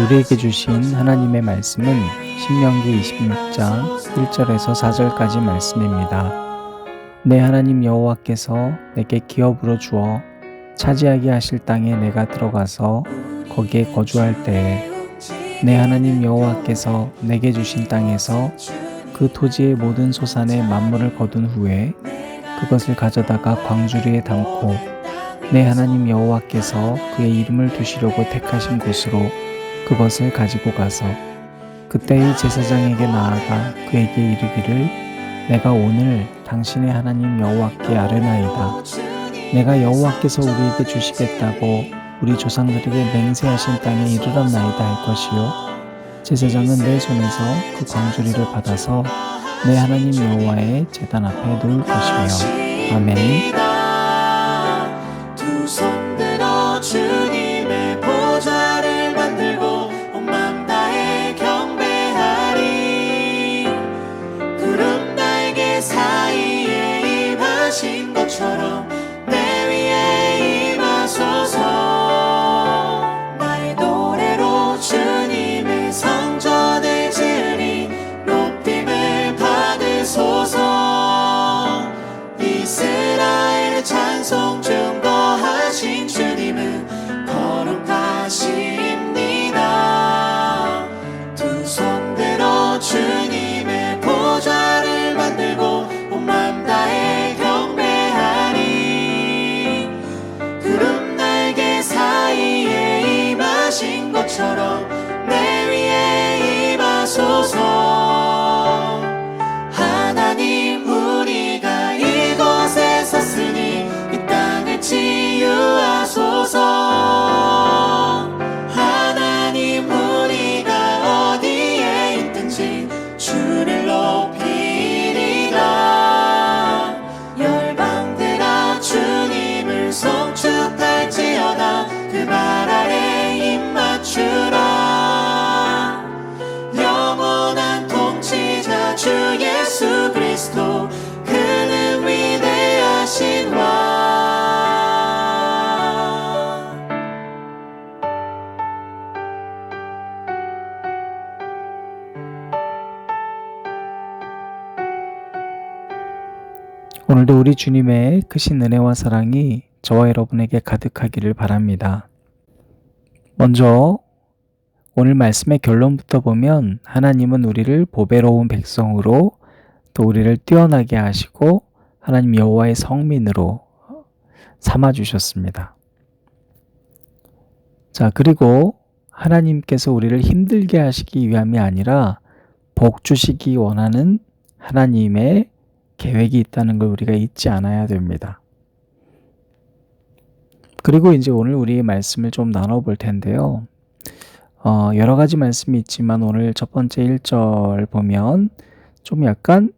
우리에게 주신 하나님의 말씀은 신명기 26장 1절에서 4절까지 말씀입니다. 내 하나님 여호와께서 내게 기업으로 주어 차지하게 하실 땅에 내가 들어가서 거기에 거주할 때에 내 하나님 여호와께서 내게 주신 땅에서 그 토지의 모든 소산의 만물을 거둔 후에 그것을 가져다가 광주리에 담고 내 하나님 여호와께서 그의 이름을 두시려고 택하신 곳으로 그것을 가지고 가서 그때의 제사장에게 나아가 그에게 이르기를 내가 오늘 당신의 하나님 여호와께 아뢰나이다. 내가 여호와께서 우리에게 주시겠다고 우리 조상들에게 맹세하신 땅에 이르렀나이다 할 것이요 제사장은 내 손에서 그 광주리를 받아서 내 하나님 여호와의 제단 앞에 놓을 것이며 아멘. 두 손 들어 주님의 보좌를 만들고 온 맘 다해 경배하리. 구름 날개 사이에 임하신 것처럼 내 위에 임하소서. 나의 노래로 주님의 성전을 지으리. 높임을 받으소서. 이스라엘의 찬송 증거하신 주님은 거룩하십니다. 두 손 들어 주님의 보좌를 만들고 온 맘 다해 경배하리. 구름 날개 사이에 임하신 것처럼 내 위에 임하소서. 하나님 우리가 이곳에 섰으니 이 땅을 치유하소서. 하나님 우리가 어디에 있든지 주를 높이리라. 열방들아 주님을 송축할지어다. 그 발 아래 입 맞추라. 영원한 통치자 주 예수 그리스도 그는 위대하신 왕. 오늘도 우리 주님의 크신 은혜와 사랑이 저와 여러분에게 가득하기를 바랍니다. 먼저 오늘 말씀의 결론부터 보면 하나님은 우리를 보배로운 백성으로 또 우리를 뛰어나게 하시고 하나님 여호와의 성민으로 삼아주셨습니다. 자, 그리고 하나님께서 우리를 힘들게 하시기 위함이 아니라 복 주시기 원하는 하나님의 계획이 있다는 걸 우리가 잊지 않아야 됩니다. 그리고 이제 오늘 우리 말씀을 좀 나눠볼 텐데요. 여러 가지 말씀이 있지만 오늘 첫 번째 1절 보면 좀 약간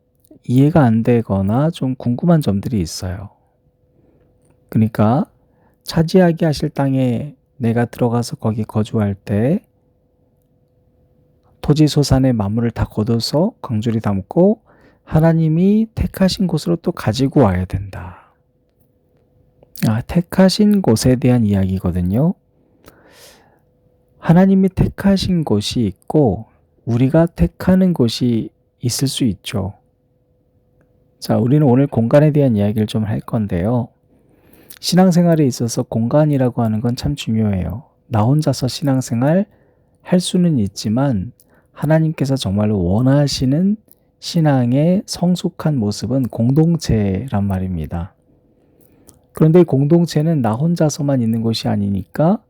이해가 안 되거나 좀 궁금한 점들이 있어요. 그러니까 차지하게 하실 땅에 내가 들어가서 거기 거주할 때 토지 소산의 만물을 다 거둬서 광주리 담고 하나님이 택하신 곳으로 또 가지고 와야 된다. 택하신 곳에 대한 이야기거든요. 하나님이 택하신 곳이 있고 우리가 택하는 곳이 있을 수 있죠. 자, 우리는 오늘 공간에 대한 이야기를 좀 할 건데요. 신앙생활에 있어서 공간이라고 하는 건 참 중요해요. 나 혼자서 신앙생활 할 수는 있지만 하나님께서 정말로 원하시는 신앙의 성숙한 모습은 공동체란 말입니다. 그런데 공동체는 나 혼자서만 있는 것이 아니니까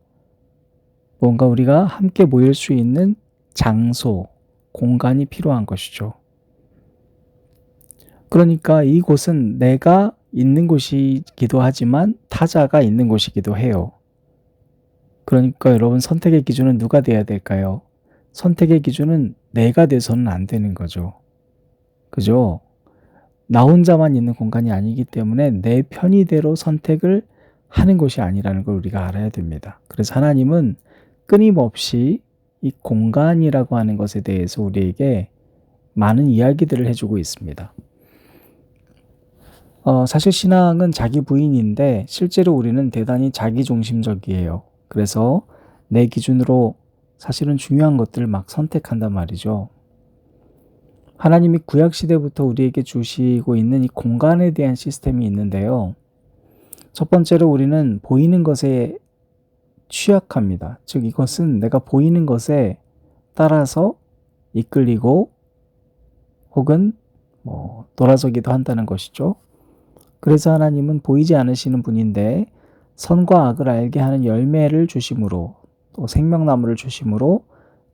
뭔가 우리가 함께 모일 수 있는 장소, 공간이 필요한 것이죠. 그러니까 이곳은 내가 있는 곳이기도 하지만 타자가 있는 곳이기도 해요. 그러니까 여러분 선택의 기준은 누가 돼야 될까요? 선택의 기준은 내가 돼서는 안 되는 거죠. 그죠? 나 혼자만 있는 공간이 아니기 때문에 내 편의대로 선택을 하는 것이 아니라는 걸 우리가 알아야 됩니다. 그래서 하나님은 끊임없이 이 공간이라고 하는 것에 대해서 우리에게 많은 이야기들을 해주고 있습니다. 사실 신앙은 자기 부인인데 실제로 우리는 대단히 자기중심적이에요. 그래서 내 기준으로 사실은 중요한 것들을 막 선택한단 말이죠. 하나님이 구약시대부터 우리에게 주시고 있는 이 공간에 대한 시스템이 있는데요. 첫 번째로 우리는 보이는 것에 취약합니다. 즉 이것은 내가 보이는 것에 따라서 이끌리고 혹은 돌아서기도 한다는 것이죠. 그래서 하나님은 보이지 않으시는 분인데 선과 악을 알게 하는 열매를 주심으로 또 생명나무를 주심으로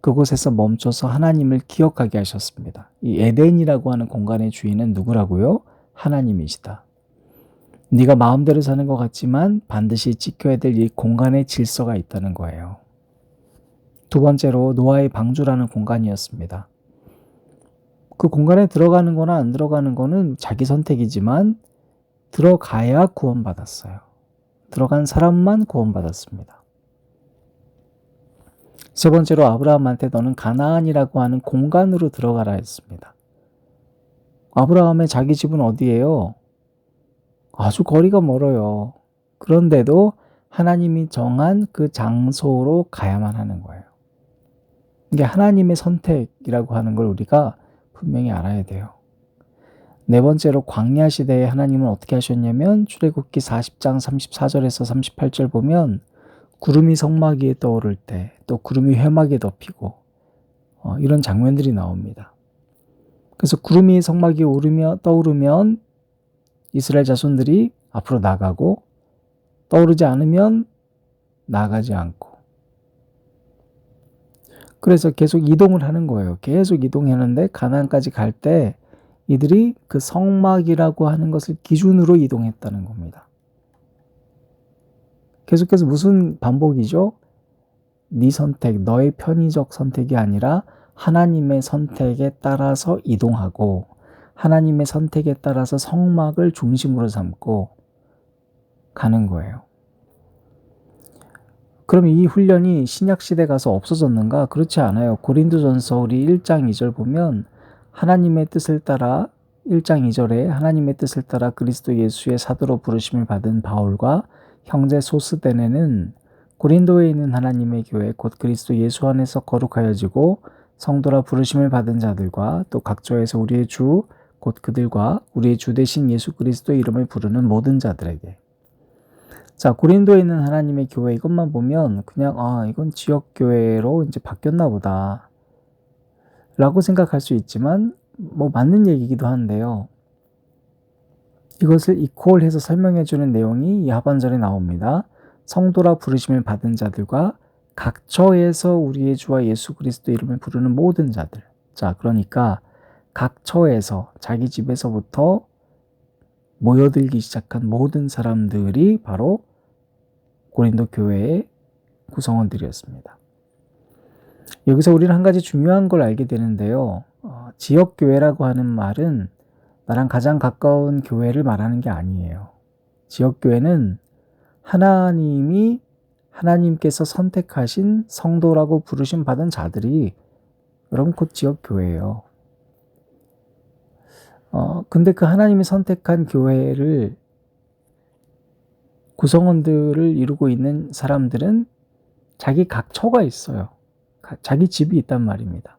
그곳에서 멈춰서 하나님을 기억하게 하셨습니다. 이 에덴이라고 하는 공간의 주인은 누구라고요? 하나님이시다. 네가 마음대로 사는 것 같지만 반드시 지켜야 될 이 공간의 질서가 있다는 거예요. 두 번째로 노아의 방주라는 공간이었습니다. 그 공간에 들어가는 거나 안 들어가는 거는 자기 선택이지만 들어가야 구원받았어요. 들어간 사람만 구원받았습니다. 세 번째로 아브라함한테 너는 가나안이라고 하는 공간으로 들어가라 했습니다. 아브라함의 자기 집은 어디예요? 아주 거리가 멀어요. 그런데도 하나님이 정한 그 장소로 가야만 하는 거예요. 이게 하나님의 선택이라고 하는 걸 우리가 분명히 알아야 돼요. 네 번째로 광야 시대에 하나님은 어떻게 하셨냐면 출애굽기 40장 34절에서 38절 보면 구름이 성막 위에 떠오를 때 또 구름이 회막에 덮이고 이런 장면들이 나옵니다. 그래서 구름이 성막 위에 떠오르면 이스라엘 자손들이 앞으로 나가고 떠오르지 않으면 나가지 않고 그래서 계속 이동을 하는 거예요. 계속 이동하는데 가나안까지 갈 때 이들이 그 성막이라고 하는 것을 기준으로 이동했다는 겁니다. 계속해서 무슨 반복이죠? 네 선택, 너의 편의적 선택이 아니라 하나님의 선택에 따라서 이동하고 하나님의 선택에 따라서 성막을 중심으로 삼고 가는 거예요. 그럼 이 훈련이 신약시대 가서 없어졌는가? 그렇지 않아요. 고린도전서 우리 1장 2절 보면 하나님의 뜻을 따라 1장 2절에 하나님의 뜻을 따라 그리스도 예수의 사도로 부르심을 받은 바울과 형제 소스데네는 고린도에 있는 하나님의 교회 곧 그리스도 예수 안에서 거룩하여지고 성도라 부르심을 받은 자들과 또 각처에서 우리의 주 곧 그들과 우리의 주 되신 예수 그리스도의 이름을 부르는 모든 자들에게. 자, 고린도에 있는 하나님의 교회 이것만 보면 그냥 이건 지역교회로 이제 바뀌었나 보다 라고 생각할 수 있지만 맞는 얘기이기도 한데요. 이것을 이퀄해서 설명해 주는 내용이 이 하반절에 나옵니다. 성도라 부르심을 받은 자들과 각처에서 우리의 주와 예수 그리스도 이름을 부르는 모든 자들. 자, 그러니까 각처에서 자기 집에서부터 모여들기 시작한 모든 사람들이 바로 고린도 교회의 구성원들이었습니다. 여기서 우리는 한 가지 중요한 걸 알게 되는데요. 지역교회라고 하는 말은 나랑 가장 가까운 교회를 말하는 게 아니에요. 지역교회는 하나님께서 선택하신 성도라고 부르심 받은 자들이 여러분 곧 지역교회예요. 근데 그 하나님이 선택한 교회를 구성원들을 이루고 있는 사람들은 자기 각처가 있어요. 자기 집이 있단 말입니다.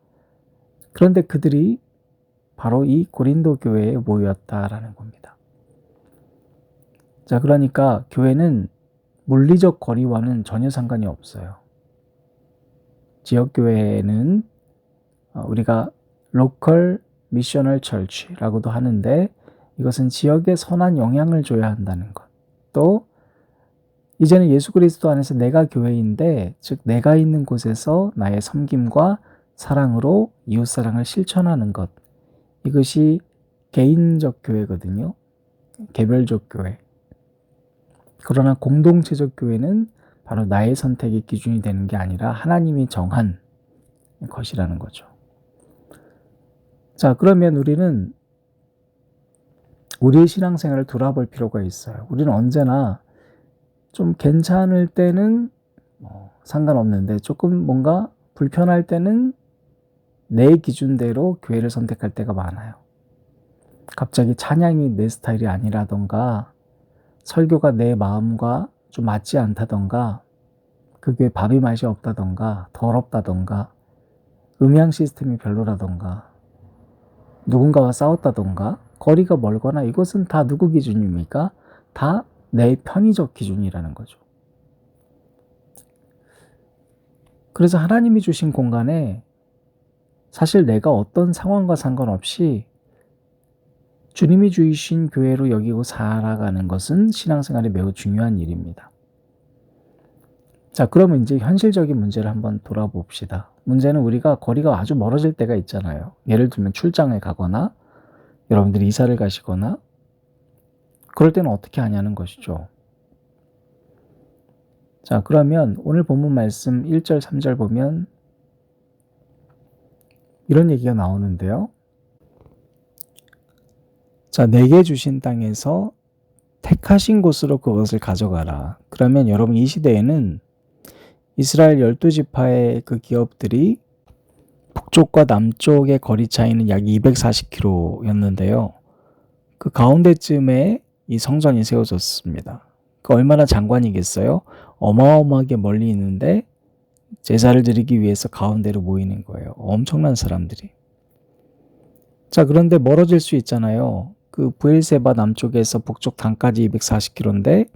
그런데 그들이 바로 이 고린도 교회에 모였다라는 겁니다. 자, 그러니까 교회는 물리적 거리와는 전혀 상관이 없어요. 지역교회는 우리가 로컬 미셔널 철치라고도 하는데 이것은 지역에 선한 영향을 줘야 한다는 것. 또 이제는 예수 그리스도 안에서 내가 교회인데 즉 내가 있는 곳에서 나의 섬김과 사랑으로 이웃사랑을 실천하는 것. 이것이 개인적 교회거든요. 개별적 교회. 그러나 공동체적 교회는 바로 나의 선택이 기준이 되는 게 아니라 하나님이 정한 것이라는 거죠. 자, 그러면 우리는 우리의 신앙생활을 돌아볼 필요가 있어요. 우리는 언제나 좀 괜찮을 때는 상관없는데 조금 뭔가 불편할 때는 내 기준대로 교회를 선택할 때가 많아요. 갑자기 찬양이 내 스타일이 아니라던가 설교가 내 마음과 좀 맞지 않다던가 그게 밥이 맛이 없다던가 더럽다던가 음향 시스템이 별로라던가 누군가와 싸웠다던가 거리가 멀거나 이것은 다 누구 기준입니까? 다 내 편의적 기준이라는 거죠. 그래서 하나님이 주신 공간에 사실 내가 어떤 상황과 상관없이 주님이 주신 교회로 여기고 살아가는 것은 신앙생활에 매우 중요한 일입니다. 자, 그러면 이제 현실적인 문제를 한번 돌아봅시다. 문제는 우리가 거리가 아주 멀어질 때가 있잖아요. 예를 들면 출장에 가거나 여러분들이 이사를 가시거나 그럴 때는 어떻게 하냐는 것이죠. 자, 그러면 오늘 본문 말씀 1절, 3절 보면 이런 얘기가 나오는데요. 자, 내게 주신 땅에서 택하신 곳으로 그것을 가져가라. 그러면 여러분 이 시대에는 이스라엘 12지파의 그 기업들이 북쪽과 남쪽의 거리 차이는 약 240km였는데요. 그 가운데쯤에 이 성전이 세워졌습니다. 그 얼마나 장관이겠어요? 어마어마하게 멀리 있는데 제사를 드리기 위해서 가운데로 모이는 거예요. 엄청난 사람들이. 자, 그런데 멀어질 수 있잖아요. 그 브엘세바 남쪽에서 북쪽 단까지 240km인데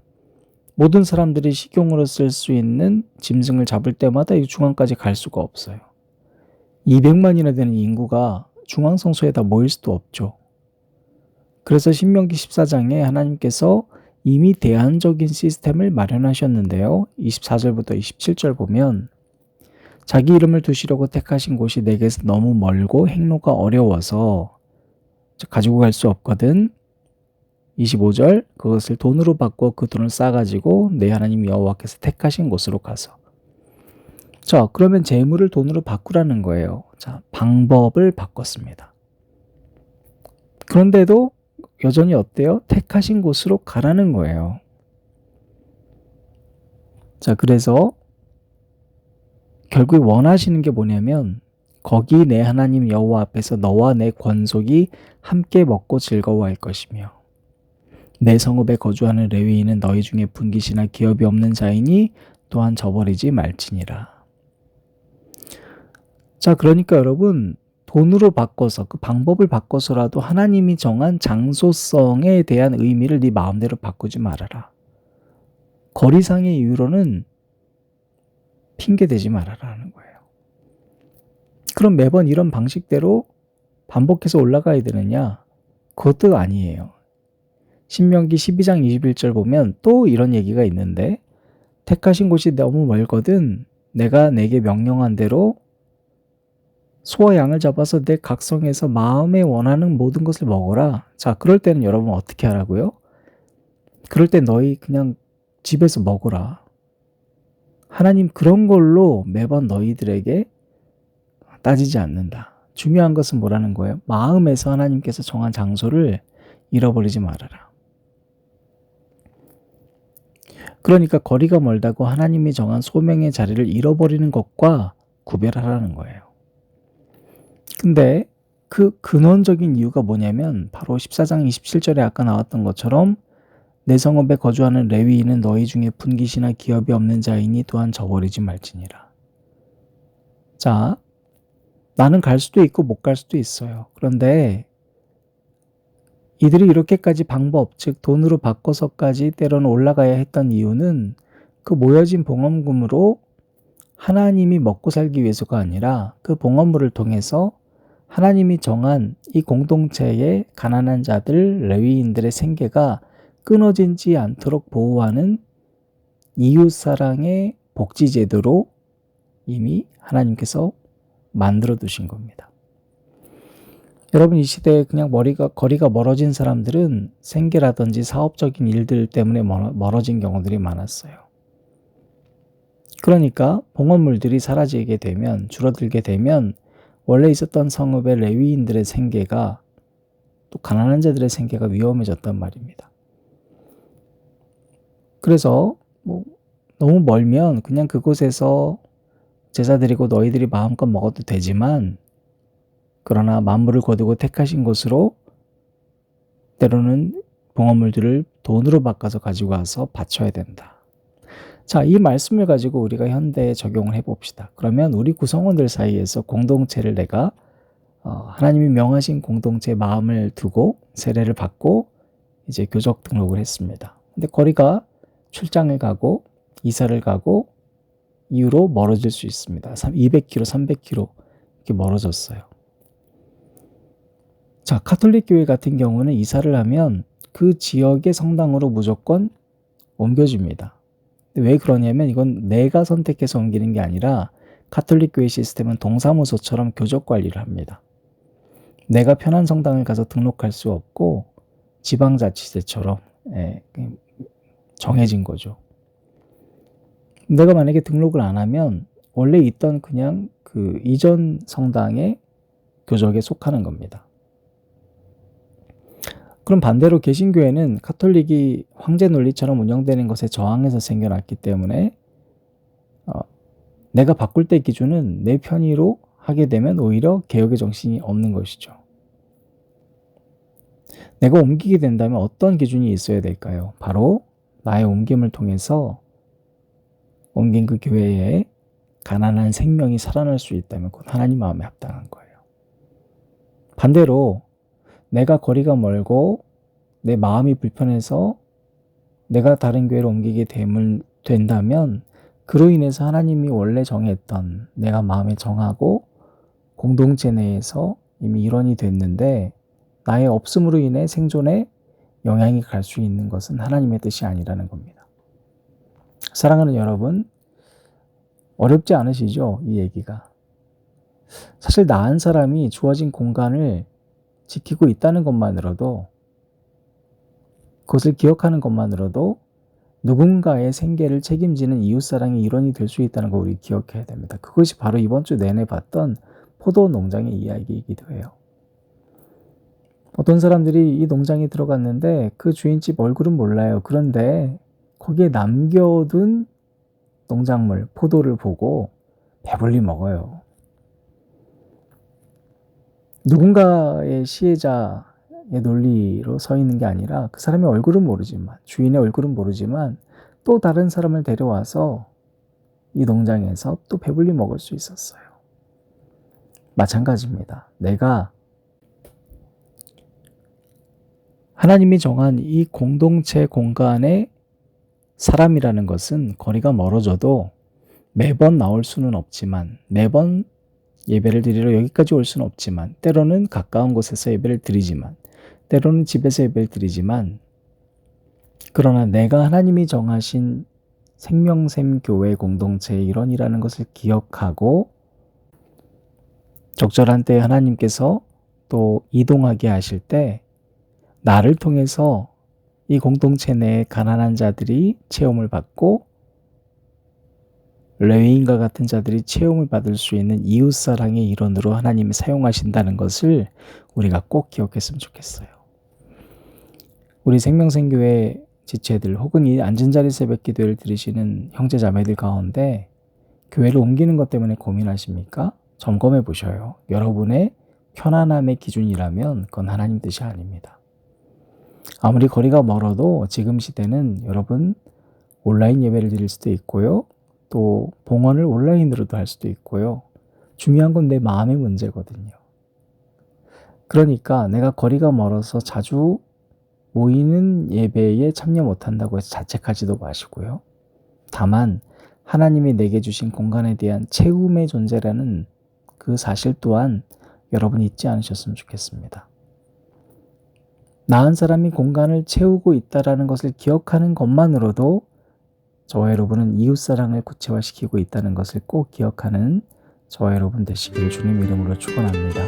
모든 사람들이 식용으로 쓸 수 있는 짐승을 잡을 때마다 이 중앙까지 갈 수가 없어요. 200만이나 되는 인구가 중앙성소에다 모일 수도 없죠. 그래서 신명기 14장에 하나님께서 이미 대안적인 시스템을 마련하셨는데요. 24절부터 27절 보면 자기 이름을 두시려고 택하신 곳이 내게서 너무 멀고 행로가 어려워서 가지고 갈 수 없거든. 25절 그것을 돈으로 바꿔 그 돈을 싸가지고 내 하나님 여호와께서 택하신 곳으로 가서. 자, 그러면 재물을 돈으로 바꾸라는 거예요. 자, 방법을 바꿨습니다. 그런데도 여전히 어때요? 택하신 곳으로 가라는 거예요. 자, 그래서 결국 원하시는 게 뭐냐면 거기 내 하나님 여호와 앞에서 너와 내 권속이 함께 먹고 즐거워할 것이며 내 성읍에 거주하는 레위인은 너희 중에 분깃이나 기업이 없는 자이니 또한 저버리지 말지니라. 자, 그러니까 여러분 돈으로 바꿔서 그 방법을 바꿔서라도 하나님이 정한 장소성에 대한 의미를 네 마음대로 바꾸지 말아라. 거리상의 이유로는 핑계대지 말아라는 거예요. 그럼 매번 이런 방식대로 반복해서 올라가야 되느냐? 그것도 아니에요. 신명기 12장 21절 보면 또 이런 얘기가 있는데 택하신 곳이 너무 멀거든 내가 내게 명령한 대로 소와 양을 잡아서 내 각성에서 마음에 원하는 모든 것을 먹어라. 자, 그럴 때는 여러분 어떻게 하라고요? 그럴 때 너희 그냥 집에서 먹어라. 하나님 그런 걸로 매번 너희들에게 따지지 않는다. 중요한 것은 뭐라는 거예요? 마음에서 하나님께서 정한 장소를 잃어버리지 말아라. 그러니까 거리가 멀다고 하나님이 정한 소명의 자리를 잃어버리는 것과 구별하라는 거예요. 근데 그 근원적인 이유가 뭐냐면 바로 14장 27절에 아까 나왔던 것처럼 내 성읍에 거주하는 레위인은 너희 중에 분깃이나 기업이 없는 자이니 또한 저버리지 말지니라. 자, 나는 갈 수도 있고 못 갈 수도 있어요. 그런데 이들이 이렇게까지 방법, 즉 돈으로 바꿔서까지 때로는 올라가야 했던 이유는 그 모여진 봉헌금으로 하나님이 먹고 살기 위해서가 아니라 그 봉헌물을 통해서 하나님이 정한 이 공동체의 가난한 자들, 레위인들의 생계가 끊어지지 않도록 보호하는 이웃사랑의 복지제도로 이미 하나님께서 만들어 두신 겁니다. 여러분 이 시대에 그냥 거리가 멀어진 사람들은 생계라든지 사업적인 일들 때문에 멀어진 경우들이 많았어요. 그러니까 봉헌물들이 사라지게 되면 줄어들게 되면 원래 있었던 성읍의 레위인들의 생계가 또 가난한 자들의 생계가 위험해졌단 말입니다. 그래서 너무 멀면 그냥 그곳에서 제사 드리고 너희들이 마음껏 먹어도 되지만 그러나 만물을 거두고 택하신 곳으로 때로는 봉헌물들을 돈으로 바꿔서 가지고 와서 바쳐야 된다. 자, 이 말씀을 가지고 우리가 현대에 적용을 해봅시다. 그러면 우리 구성원들 사이에서 공동체를 내가 하나님이 명하신 공동체 마음을 두고 세례를 받고 이제 교적 등록을 했습니다. 근데 거리가 출장을 가고 이사를 가고 이후로 멀어질 수 있습니다. 200km, 300km 이렇게 멀어졌어요. 자, 가톨릭 교회 같은 경우는 이사를 하면 그 지역의 성당으로 무조건 옮겨집니다. 왜 그러냐면 이건 내가 선택해서 옮기는 게 아니라 가톨릭 교회 시스템은 동사무소처럼 교적 관리를 합니다. 내가 편한 성당을 가서 등록할 수 없고 지방자치제처럼 정해진 거죠. 내가 만약에 등록을 안 하면 원래 있던 그냥 그 이전 성당의 교적에 속하는 겁니다. 그럼 반대로 개신교회는 가톨릭이 황제 논리처럼 운영되는 것에 저항해서 생겨났기 때문에 내가 바꿀 때 기준은 내 편의로 하게 되면 오히려 개혁의 정신이 없는 것이죠. 내가 옮기게 된다면 어떤 기준이 있어야 될까요? 바로 나의 옮김을 통해서 옮긴 그 교회에 가난한 생명이 살아날 수 있다면 그건 하나님 마음에 합당한 거예요. 반대로 내가 거리가 멀고 내 마음이 불편해서 내가 다른 교회로 옮기게 된다면 그로 인해서 하나님이 원래 정했던 내가 마음에 정하고 공동체 내에서 이미 일원이 됐는데 나의 없음으로 인해 생존에 영향이 갈 수 있는 것은 하나님의 뜻이 아니라는 겁니다. 사랑하는 여러분, 어렵지 않으시죠? 이 얘기가. 사실 나 한 사람이 주어진 공간을 지키고 있다는 것만으로도, 그것을 기억하는 것만으로도 누군가의 생계를 책임지는 이웃사랑의 일원이 될 수 있다는 걸 우리 기억해야 됩니다. 그것이 바로 이번 주 내내 봤던 포도 농장의 이야기이기도 해요. 어떤 사람들이 이 농장에 들어갔는데 그 주인집 얼굴은 몰라요. 그런데 거기에 남겨둔 농작물, 포도를 보고 배불리 먹어요. 누군가의 시혜자의 논리로 서 있는 게 아니라 그 사람의 얼굴은 모르지만, 주인의 얼굴은 모르지만 또 다른 사람을 데려와서 이 농장에서 또 배불리 먹을 수 있었어요. 마찬가지입니다. 내가 하나님이 정한 이 공동체 공간의 사람이라는 것은 거리가 멀어져도 매번 나올 수는 없지만, 매번 예배를 드리러 여기까지 올 수는 없지만, 때로는 가까운 곳에서 예배를 드리지만, 때로는 집에서 예배를 드리지만, 그러나 내가 하나님이 정하신 생명샘 교회 공동체의 일원이라는 것을 기억하고 적절한 때에 하나님께서 또 이동하게 하실 때 나를 통해서 이 공동체 내에 가난한 자들이 체험을 받고 레위인과 같은 자들이 체험을 받을 수 있는 이웃사랑의 일원으로 하나님이 사용하신다는 것을 우리가 꼭 기억했으면 좋겠어요. 우리 생명샘교회 지체들 혹은 이 앉은자리 새벽기도를 들으시는 형제자매들 가운데 교회를 옮기는 것 때문에 고민하십니까? 점검해 보셔요. 여러분의 편안함의 기준이라면 그건 하나님 뜻이 아닙니다. 아무리 거리가 멀어도 지금 시대는 여러분 온라인 예배를 드릴 수도 있고요. 또 봉헌을 온라인으로도 할 수도 있고요. 중요한 건 내 마음의 문제거든요. 그러니까 내가 거리가 멀어서 자주 모이는 예배에 참여 못한다고 해서 자책하지도 마시고요. 다만 하나님이 내게 주신 공간에 대한 채움의 존재라는 그 사실 또한 여러분이 잊지 않으셨으면 좋겠습니다. 나 한 사람이 공간을 채우고 있다는 것을 기억하는 것만으로도 저와 여러분은 이웃사랑을 구체화시키고 있다는 것을 꼭 기억하는 저와 여러분 되시길 주님 이름으로 축원합니다.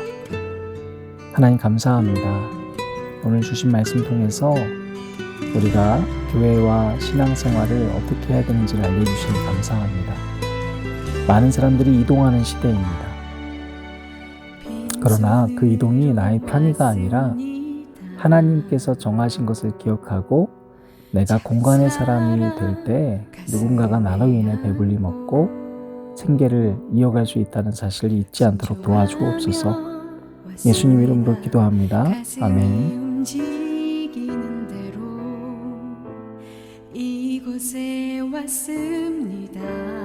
하나님 감사합니다. 오늘 주신 말씀 통해서 우리가 교회와 신앙생활을 어떻게 해야 되는지를 알려주시니 감사합니다. 많은 사람들이 이동하는 시대입니다. 그러나 그 이동이 나의 편의가 아니라 하나님께서 정하신 것을 기억하고 내가 공간의 사람이 될 때 누군가가 나로 인해 배불리 먹고 생계를 이어갈 수 있다는 사실을 잊지 않도록 도와주옵소서. 예수님 이름으로 기도합니다. 아멘. 왔습니다.